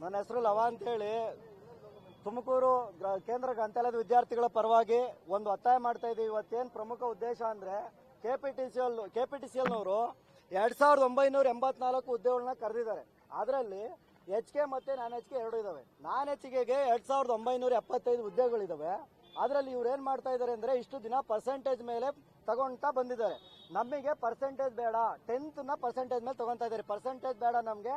ನನ್ನ ಹೆಸರು ಲವ ಅಂತ ಹೇಳಿ ತುಮಕೂರು ಕೇಂದ್ರ ಗ್ರಂಥಾಲಯದ ವಿದ್ಯಾರ್ಥಿಗಳ ಪರವಾಗಿ ಒಂದು ಒತ್ತಾಯ ಮಾಡ್ತಾ ಇದ್ದೀವಿ. ಇವತ್ತೇನು ಪ್ರಮುಖ ಉದ್ದೇಶ ಅಂದ್ರೆ ಕೆಪಿಟಿಸಿಎಲ್ನವರು 2984 ಹುದ್ದೆಗಳನ್ನ ಕರೆದಿದ್ದಾರೆ. ಅದರಲ್ಲಿ HK ಮತ್ತೆ ನಾನ್ HK ಎರಡು ಇದಾವೆ. ನಾನ್ HKಗೆ 2975 ಹುದ್ದೆಗಳಿದಾವೆ. ಅದರಲ್ಲಿ ಇವ್ರು ಏನ್ ಮಾಡ್ತಾ ಇದಾರೆ ಅಂದ್ರೆ ಇಷ್ಟು ದಿನ ಪರ್ಸೆಂಟೇಜ್ ಮೇಲೆ ತಗೊಂತಾ ಬಂದಿದ್ದಾರೆ. ನಮಗೆ ಪರ್ಸೆಂಟೇಜ್ ಬೇಡ, 10th ಪರ್ಸೆಂಟೇಜ್ ಮೇಲೆ ತಗೊಂತಾ ಇದ್ದಾರೆ. ಪರ್ಸೆಂಟೇಜ್ ಬೇಡ, ನಮಗೆ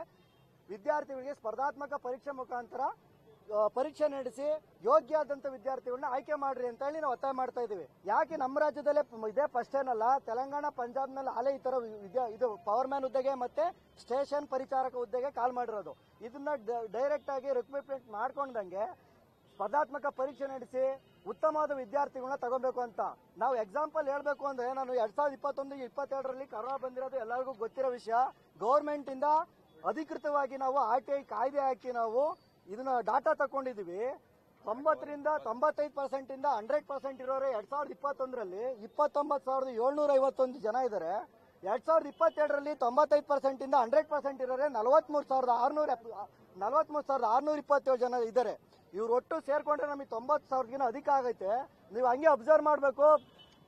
ವಿದ್ಯಾರ್ಥಿಗಳಿಗೆ ಸ್ಪರ್ಧಾತ್ಮಕ ಪರೀಕ್ಷೆ ಮುಖಾಂತರ ಪರೀಕ್ಷೆ ನಡೆಸಿ ಯೋಗ್ಯ ಆದಂತ ವಿದ್ಯಾರ್ಥಿಗಳನ್ನ ಆಯ್ಕೆ ಮಾಡ್ರಿ ಅಂತ ಹೇಳಿ ನಾವು ಒತ್ತಾಯ ಮಾಡ್ತಾ ಇದೀವಿ. ಯಾಕೆ ನಮ್ಮ ರಾಜ್ಯದಲ್ಲೇ ಇದೇ ಫಸ್ಟ್ ಏನಲ್ಲ, ತೆಲಂಗಾಣ ಪಂಜಾಬ್ನಲ್ಲಿ ಅಲೆ ಈ ತರ ಇದು ಪವರ್ ಮ್ಯಾನ್ ಹುದ್ದೆಗೆ ಮತ್ತೆ ಸ್ಟೇಷನ್ ಪರಿಚಾರಕ ಹುದ್ದೆಗೆ ಕಾಲ್ ಮಾಡಿರೋದು. ಇದನ್ನ ಡೈರೆಕ್ಟ್ ಆಗಿ ರಿಕ್ರೂಟ್ಮೆಂಟ್ ಮಾಡ್ಕೊಂಡಂಗೆ ಸ್ಪರ್ಧಾತ್ಮಕ ಪರೀಕ್ಷೆ ನಡೆಸಿ ಉತ್ತಮವಾದ ವಿದ್ಯಾರ್ಥಿಗಳನ್ನ ತಗೋಬೇಕು ಅಂತ ನಾವು ಎಕ್ಸಾಂಪಲ್ ಹೇಳ್ಬೇಕು ಅಂದ್ರೆ, ನಾನು 2021-22ರಲ್ಲಿ ಕರೋನಾ ಬಂದಿರೋದು ಎಲ್ಲರಿಗೂ ಗೊತ್ತಿರೋ ವಿಷಯ. ಗೌರ್ಮೆಂಟ್ ಇಂದ ಅಧಿಕೃತವಾಗಿ ನಾವು RTI ಕಾಯ್ದೆ ಹಾಕಿ ನಾವು ಇದನ್ನ ಡಾಟಾ ತಕೊಂಡಿದೀವಿ. 90ರಿಂದ 95% ಇಂದ 100% ಇರೋರು 2021ರಲ್ಲಿ 29,751 ಜನ ಇದ್ದಾರೆ. 2022ರಲ್ಲಿ 95% ಇಂದ 100% ಇರೋರೆ 43,627 ಜನ ಇದ್ದಾರೆ. ಇವ್ರು ಒಟ್ಟು ಸೇರ್ಕೊಂಡ್ರೆ ನಮಗೆ 90,000ಗಿನ ಅಧಿಕ ಆಗೈತೆ. ನೀವು ಹಂಗೆ ಅಬ್ಸರ್ವ್ ಮಾಡಬೇಕು.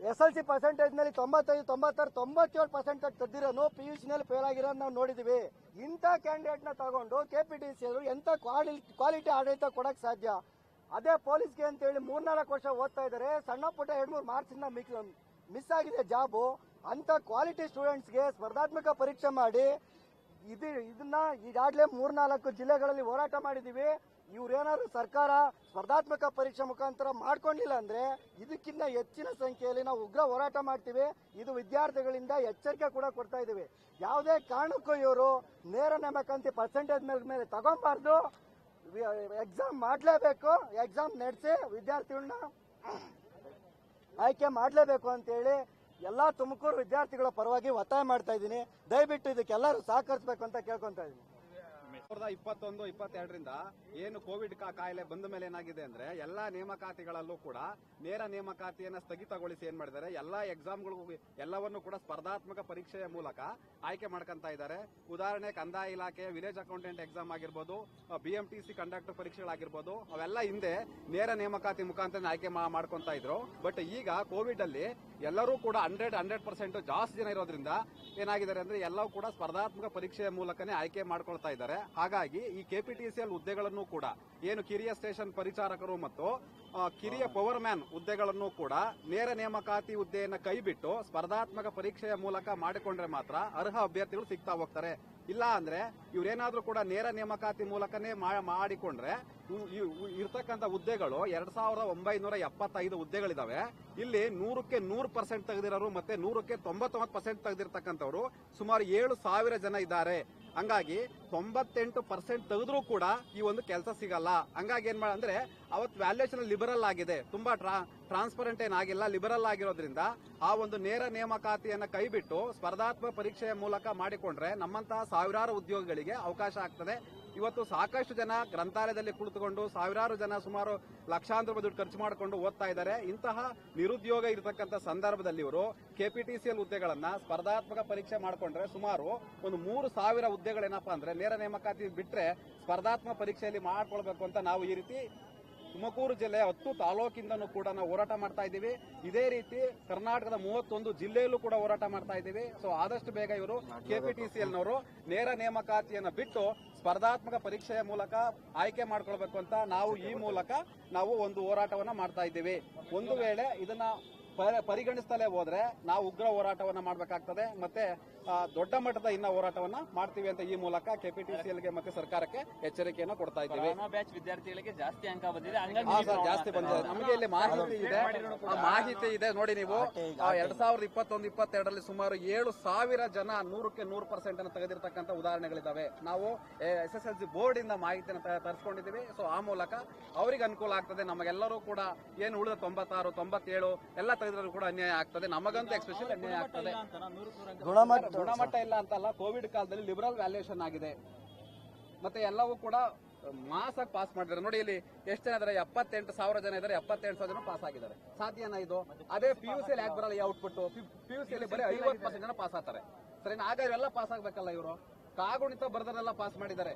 SLC ಪರ್ಸೆಂಟೇಜ್ ನಲ್ಲಿ 95, 96, 97% ತೆಗೆದಿರೋನು PUC ನಲ್ಲಿ ಫೇಲ್ ಆಗಿರೋದು ನಾವು ನೋಡಿದೀವಿ. ಇಂಥ ಕ್ಯಾಂಡಿಡೇಟ್ ನ ತಗೊಂಡು KPTC ಎಂತ ಕ್ವಾಲಿಟಿ ಆಡಳಿತ ಕೊಡಕ್ ಸಾಧ್ಯ? ಅದೇ ಪೊಲೀಸ್ಗೆ ಅಂತ ಹೇಳಿ 3-4 ವರ್ಷ ಓದ್ತಾ ಇದಾರೆ. ಸಣ್ಣ ಪುಟ್ಟ 2-3 ಮಾರ್ಕ್ಸ್ ಇಂದ ಮಿಸ್ ಆಗಿದೆ ಜಾಬು. ಅಂತ ಕ್ವಾಲಿಟಿ ಸ್ಟೂಡೆಂಟ್ಸ್ಗೆ ಸ್ಪರ್ಧಾತ್ಮಕ ಪರೀಕ್ಷೆ ಮಾಡಿ ಇದನ್ನ ಈಗಾಗಲೇ 3-4 ಜಿಲ್ಲೆಗಳಲ್ಲಿ ಹೋರಾಟ ಮಾಡಿದೀವಿ. ಇವ್ರೇನಾದ್ರು ಸರ್ಕಾರ ಸ್ಪರ್ಧಾತ್ಮಕ ಪರೀಕ್ಷೆ ಮುಖಾಂತರ ಮಾಡ್ಕೊಂಡಿಲ್ಲ ಅಂದ್ರೆ ಇದಕ್ಕಿಂತ ಹೆಚ್ಚಿನ ಸಂಖ್ಯೆಯಲ್ಲಿ ನಾವು ಉಗ್ರ ಹೋರಾಟ ಮಾಡ್ತೀವಿ. ಇದು ವಿದ್ಯಾರ್ಥಿಗಳಿಂದ ಎಚ್ಚರಿಕೆ ಕೂಡ ಕೊಡ್ತಾ ಇದೀವಿ. ಯಾವುದೇ ಕಾರಣಕ್ಕೂ ಇವರು ನೇರ ನೇಮಕಾತಿ ಪರ್ಸೆಂಟೇಜ್ ಮೇಲೆ ತಗೊಂಬಾರ್ದು. ಎಕ್ಸಾಮ್ ಮಾಡ್ಲೇಬೇಕು, ಎಕ್ಸಾಮ್ ನಡೆಸಿ ವಿದ್ಯಾರ್ಥಿಗಳನ್ನ ಆಯ್ಕೆ ಮಾಡ್ಲೇಬೇಕು ಅಂತ ಹೇಳಿ ಎಲ್ಲಾ ತುಮಕೂರು ವಿದ್ಯಾರ್ಥಿಗಳ ಪರವಾಗಿ ಒತ್ತಾಯ ಮಾಡ್ತಾ ಇದ್ದೀನಿ. ದಯವಿಟ್ಟು ಇದಕ್ಕೆಲ್ಲರೂ ಸಹಕರಿಸಬೇಕು ಅಂತ ಕೇಳ್ಕೊಂತ ಇದ್ದೀನಿ. 2021-22ರಿಂದ ಏನು ಕೋವಿಡ್ ಕಾಯಿಲೆ ಬಂದ ಮೇಲೆ ಏನಾಗಿದೆ ಅಂದ್ರೆ ಎಲ್ಲಾ ನೇಮಕಾತಿಗಳಲ್ಲೂ ಕೂಡ ನೇರ ನೇಮಕಾತಿಯನ್ನ ಸ್ಥಗಿತಗೊಳಿಸಿ ಏನ್ ಮಾಡಿದ್ದಾರೆ, ಎಲ್ಲಾ ಎಕ್ಸಾಮ್ಗಳಿಗೂ ಎಲ್ಲವನ್ನೂ ಕೂಡ ಸ್ಪರ್ಧಾತ್ಮಕ ಪರೀಕ್ಷೆಯ ಮೂಲಕ ಆಯ್ಕೆ ಮಾಡ್ಕೊಂತ ಇದ್ದಾರೆ. ಉದಾಹರಣೆ ಕಂದಾಯ ಇಲಾಖೆ ವಿಲೇಜ್ ಅಕೌಂಟೆಂಟ್ ಎಕ್ಸಾಮ್ ಆಗಿರ್ಬೋದು, BMTC ಕಂಡಕ್ಟರ್ ಪರೀಕ್ಷೆಗಳಾಗಿರ್ಬೋದು, ಅವೆಲ್ಲ ಹಿಂದೆ ನೇರ ನೇಮಕಾತಿ ಮುಖಾಂತರ ಆಯ್ಕೆ ಮಾಡ್ಕೊಂತ ಇದ್ರು. ಬಟ್ ಈಗ ಕೋವಿಡ್ ಅಲ್ಲಿ ಎಲ್ಲರೂ ಕೂಡ 100% ಜಾಸ್ತಿ ಜನ ಇರೋದ್ರಿಂದ ಏನಾಗಿದ್ದಾರೆ ಅಂದ್ರೆ ಎಲ್ಲವೂ ಕೂಡ ಸ್ಪರ್ಧಾತ್ಮಕ ಪರೀಕ್ಷೆಯ ಮೂಲಕನೇ ಆಯ್ಕೆ ಮಾಡ್ಕೊಳ್ತಾ ಇದ್ದಾರೆ. ಹಾಗಾಗಿ ಈ KPTCL ಹುದ್ದೆಗಳನ್ನು ಕೂಡ ಏನು ಕಿರಿಯ ಸ್ಟೇಷನ್ ಪರಿಚಾರಕರು ಮತ್ತು ಕಿರಿಯ ಪವರ್ ಮ್ಯಾನ್ ಹುದ್ದೆಗಳನ್ನು ಕೂಡ ನೇರ ನೇಮಕಾತಿ ಹುದ್ದೆಯನ್ನು ಕೈಬಿಟ್ಟು ಸ್ಪರ್ಧಾತ್ಮಕ ಪರೀಕ್ಷೆಯ ಮೂಲಕ ಮಾಡಿಕೊಂಡ್ರೆ ಮಾತ್ರ ಅರ್ಹ ಅಭ್ಯರ್ಥಿಗಳು ಸಿಗ್ತಾ ಹೋಗ್ತಾರೆ. ಇಲ್ಲ ಅಂದ್ರೆ ಇವ್ರೇನಾದ್ರೂ ಕೂಡ ನೇರ ನೇಮಕಾತಿ ಮೂಲಕನೇ ಮಾಡಿಕೊಂಡ್ರೆ ಇರ್ತಕ್ಕಂಥ ಹುದ್ದೆಗಳು 2,975 ಹುದ್ದೆಗಳಿದಾವೆ. ಇಲ್ಲಿ 100ಕ್ಕೆ 100% ತೆಗೆದಿರೋರು ಮತ್ತೆ 100ಕ್ಕೆ 99% ತೆಗೆದಿರ್ತಕ್ಕಂಥವ್ರು ಸುಮಾರು 7,000 ಜನ ಇದ್ದಾರೆ. ಹಂಗಾಗಿ 98% ತೆಗೆದ್ರೂ ಕೂಡ ಈ ಒಂದು ಕೆಲಸ ಸಿಗಲ್ಲ. ಹಂಗಾಗಿ ಏನ್ ಅಂದ್ರೆ ಅವತ್ತು ವ್ಯಾಲ್ಯೂಯೇಷನ್ ಲಿಬರಲ್ ಆಗಿದೆ, ತುಂಬಾ ಟ್ರಾನ್ಸ್ಪರೆಂಟ್ ಏನಾಗಿಲ್ಲ, ಲಿಬರಲ್ ಆಗಿರೋದ್ರಿಂದ ಆ ಒಂದು ನೇರ ನೇಮಕಾತಿಯನ್ನ ಕೈಬಿಟ್ಟು ಸ್ಪರ್ಧಾತ್ಮಕ ಪರೀಕ್ಷೆಯ ಮೂಲಕ ಮಾಡಿಕೊಂಡ್ರೆ ನಮ್ಮಂತಹ ಸಾವಿರಾರು ಉದ್ಯೋಗಿಗಳಿಗೆ ಅವಕಾಶ ಆಗ್ತದೆ. ಇವತ್ತು ಸಾಕಷ್ಟು ಜನ ಗ್ರಂಥಾಲಯದಲ್ಲಿ ಕುಳಿತುಕೊಂಡು ಸಾವಿರಾರು ಜನ ಸುಮಾರು ಲಕ್ಷಾಂತರ ರೂಪಾಯಿ ದುಡ್ಡು ಖರ್ಚು ಮಾಡಿಕೊಂಡು ಓದ್ತಾ ಇದ್ದಾರೆ. ಇಂತಹ ನಿರುದ್ಯೋಗ ಇರತಕ್ಕಂಥ ಸಂದರ್ಭದಲ್ಲಿ ಇವರು KPTCL ಹುದ್ದೆಗಳನ್ನ ಸ್ಪರ್ಧಾತ್ಮಕ ಪರೀಕ್ಷೆ ಮಾಡಿಕೊಂಡ್ರೆ ಸುಮಾರು ಒಂದು 3,000 ಹುದ್ದೆಗಳೇನಪ್ಪಾ ಅಂದ್ರೆ ನೇರ ನೇಮಕಾತಿ ಬಿಟ್ರೆ ಸ್ಪರ್ಧಾತ್ಮಕ ಪರೀಕ್ಷೆಯಲ್ಲಿ ಮಾಡ್ಕೊಳ್ಬೇಕು ಅಂತ ನಾವು ಈ ರೀತಿ ತುಮಕೂರು ಜಿಲ್ಲೆಯ 10 ತಾಲೂಕಿಂದನೂ ಕೂಡ ನಾವು ಹೋರಾಟ ಮಾಡ್ತಾ ಇದ್ದೀವಿ. ಇದೇ ರೀತಿ ಕರ್ನಾಟಕದ 31 ಜಿಲ್ಲೆಯಲ್ಲೂ ಕೂಡ ಹೋರಾಟ ಮಾಡ್ತಾ ಇದ್ದೀವಿ. ಸೊ ಆದಷ್ಟು ಬೇಗ ಇವರು KPTCL ನವರು ನೇರ ನೇಮಕಾತಿಯನ್ನ ಬಿಟ್ಟು ಸ್ಪರ್ಧಾತ್ಮಕ ಪರೀಕ್ಷೆಯ ಮೂಲಕ ಆಯ್ಕೆ ಮಾಡ್ಕೊಳ್ಬೇಕು ಅಂತ ನಾವು ಈ ಮೂಲಕ ನಾವು ಒಂದು ಹೋರಾಟವನ್ನ ಮಾಡ್ತಾ ಇದ್ದೀವಿ. ಒಂದು ವೇಳೆ ಇದನ್ನ ಪರಿಗಣಿಸ್ತಲೇ ಹೋದ್ರೆ ನಾವು ಉಗ್ರ ಹೋರಾಟವನ್ನ ಮಾಡಬೇಕಾಗ್ತದೆ, ಮತ್ತೆ ದೊಡ್ಡ ಮಟ್ಟದ ಇನ್ನ ಹೋರಾಟವನ್ನ ಮಾಡ್ತೀವಿ ಅಂತ ಈ ಮೂಲಕ KPTCLಗೆ ಮತ್ತೆ ಸರ್ಕಾರಕ್ಕೆ ಎಚ್ಚರಿಕೆಯನ್ನು ಕೊಡ್ತಾ ಇದ್ದೀವಿ. ಬ್ಯಾಚ್ ವಿದ್ಯಾರ್ಥಿಗಳಿಗೆ ಜಾಸ್ತಿ ಅಂಕ ಬಂದಿದೆ, ಜಾಸ್ತಿ ಬಂದಿದೆ. ನಮಗೆ ಇಲ್ಲಿ ಮಾಹಿತಿ ಇದೆ, ಮಾಹಿತಿ ಇದೆ ನೋಡಿ. ನೀವು 2021-22ರಲ್ಲಿ ಸುಮಾರು 7,000 ಜನ 100ಕ್ಕೆ 100% ಅನ್ನು ತೆಗೆದಿರ್ತಕ್ಕಂಥ ಉದಾಹರಣೆಗಳಿದ್ದಾವೆ. ನಾವು SSLC ಬೋರ್ಡ್ ಇಂದ ಮಾಹಿತಿಯನ್ನು ತರಿಸ್ಕೊಂಡಿದ್ದೀವಿ. ಸೊ ಆ ಮೂಲಕ ಅವರಿಗೆ ಅನುಕೂಲ ಆಗ್ತದೆ. ನಮಗೆಲ್ಲರೂ ಕೂಡ ಏನು ಉಳಿದ 96, 97 ಎಲ್ಲ ತೆಗೆದ್ರೂ ಕೂಡ ಅನ್ಯಾಯ ಆಗ್ತದೆ. ನಮಗಂತೂ ಎಕ್ಸ್ಪೆಷಲಿ ಅನ್ಯಾಯ ಆಗ್ತದೆ. ಗುಣಮಟ್ಟ ಇಲ್ಲ ಅಂತಲ್ಲ, ಕೋವಿಡ್ ಕಾಲದಲ್ಲಿ ಲಿಬರಲ್ ವ್ಯಾಲ್ಯೂಯೇಷನ್ ಆಗಿದೆ, ಮತ್ತೆ ಎಲ್ಲವೂ ಕೂಡ ಮಾಸ್ ಆಗಿ ಪಾಸ್ ಮಾಡಿದ್ದಾರೆ. ನೋಡಿ ಇಲ್ಲಿ ಎಷ್ಟು ಜನ ಇದ್ದಾರೆ, 78,000 ಜನ ಇದ್ದಾರೆ, 78,000 ಜನ ಪಾಸ್ ಆಗಿದ್ದಾರೆ. ಸಾಧ್ಯನಾ ಇದು? ಅದೇ PUC ಯಾಕೆ ಬರಲ್ಲ ಈ ಔಟ್ಪುಟ್? PUC ಬರೀ 50% ಜನ ಪಾಸ್ ಆಗ್ತಾರೆ. ಸರಿ, ಆಗ ಇವೆಲ್ಲ ಪಾಸ್ ಆಗ್ಬೇಕಲ್ಲ. ಇವರು ಕಾಗುಣಿತ ಬರೆದರೆಲ್ಲ ಪಾಸ್ ಮಾಡಿದ್ದಾರೆ.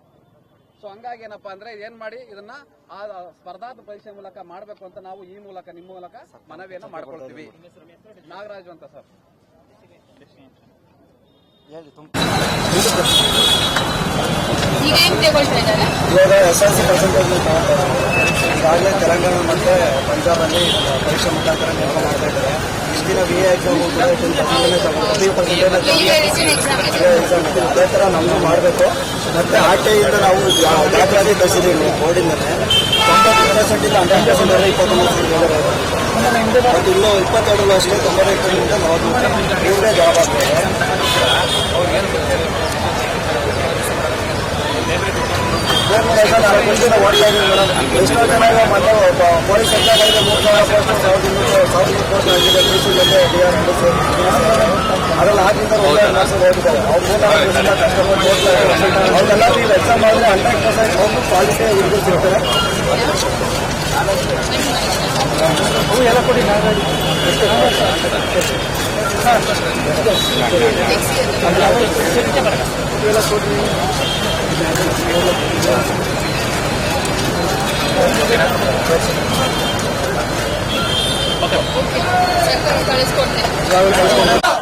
ಸೊ ಹಂಗಾಗಿ ಏನಪ್ಪಾ ಅಂದ್ರೆ ಏನ್ ಮಾಡಿ ಇದನ್ನ ಆ ಸ್ಪರ್ಧಾತ್ಮಕ ಪರೀಕ್ಷೆ ಮೂಲಕ ಮಾಡಬೇಕು ಅಂತ ನಾವು ಈ ಮೂಲಕ ನಿಮ್ಮ ಮೂಲಕ ಮನವಿಯನ್ನ ಮಾಡ್ಕೊಳ್ತೀವಿ. ನಾಗರಾಜು ಅಂತ ಸರ್. ಇವಾಗ SLC ಪರ್ಸೆಂಟೇಜ್ ತಗೊಳ್ತಾರೆ. ಈಗಾಗಲೇ ತೆಲಂಗಾಣ ಮತ್ತೆ ಪಂಜಾಬ್ ಅಲ್ಲಿ ಪರೀಕ್ಷೆ ಮುಖಾಂತರ ನೇಮಕ ಮಾಡ್ತಾ ಇದ್ದಾರೆ. ಇಷ್ಟು ದಿನ VA ಎಕ್ಸಾಮ್ ಇದೇ ತರ ನಮ್ದು ಮಾಡಬೇಕು. ಮತ್ತೆ RTIಯಿಂದ ನಾವು ದಾಖಲಾತಿ ಕಳಿಸಿದ್ದೀವಿ ಬೋರ್ಡಿಂದಲೇ. 90% ಇಂದ 100% ವರೆಗೆ 21% ಮತ್ತು ಇನ್ನು 22 ಅಷ್ಟೇ 95% 40% ಇವ್ರದೇ ಜಾಬ್ ಆಗ್ತದೆ. ಮುಂದಿನ ಓಡ್ತಾ ಇದ್ದೀವಿ ಮೇಡಮ್. ಎಷ್ಟೋ ಜನ ಮತ್ತೆ ಪೊಲೀಸ್ ಎಕ್ಸಾಮ್ ಆಗಿದೆ, 3,000 ಪೋಸ್ಟ್, 1,200 ಪೋಸ್ಟ್ ಆಗಿದೆ. DR ಅದೆಲ್ಲ ಆಗಿಂದ ಒಳ್ಳೆ ಮಾರ್ಕ್ಸ್ ಹೋಗಿದ್ದಾರೆ. ಅವ್ರೆಲ್ಲ ಎಕ್ಸಾಮ್ ಆದರೆ 100% ಅವ್ರಿಗೂ ಕ್ವಾಲಿಟಿ ಇರ್ಬೇಕು ಸಿಗ್ತಾರೆ. ಅವು ಎಲ್ಲ ಕೊಡಿ ನಾಗಾಡಿ ಎಲ್ಲ ಕೊಡಿ. ಕಳಿಸ್ಕೊಡ್ತೀನಿ.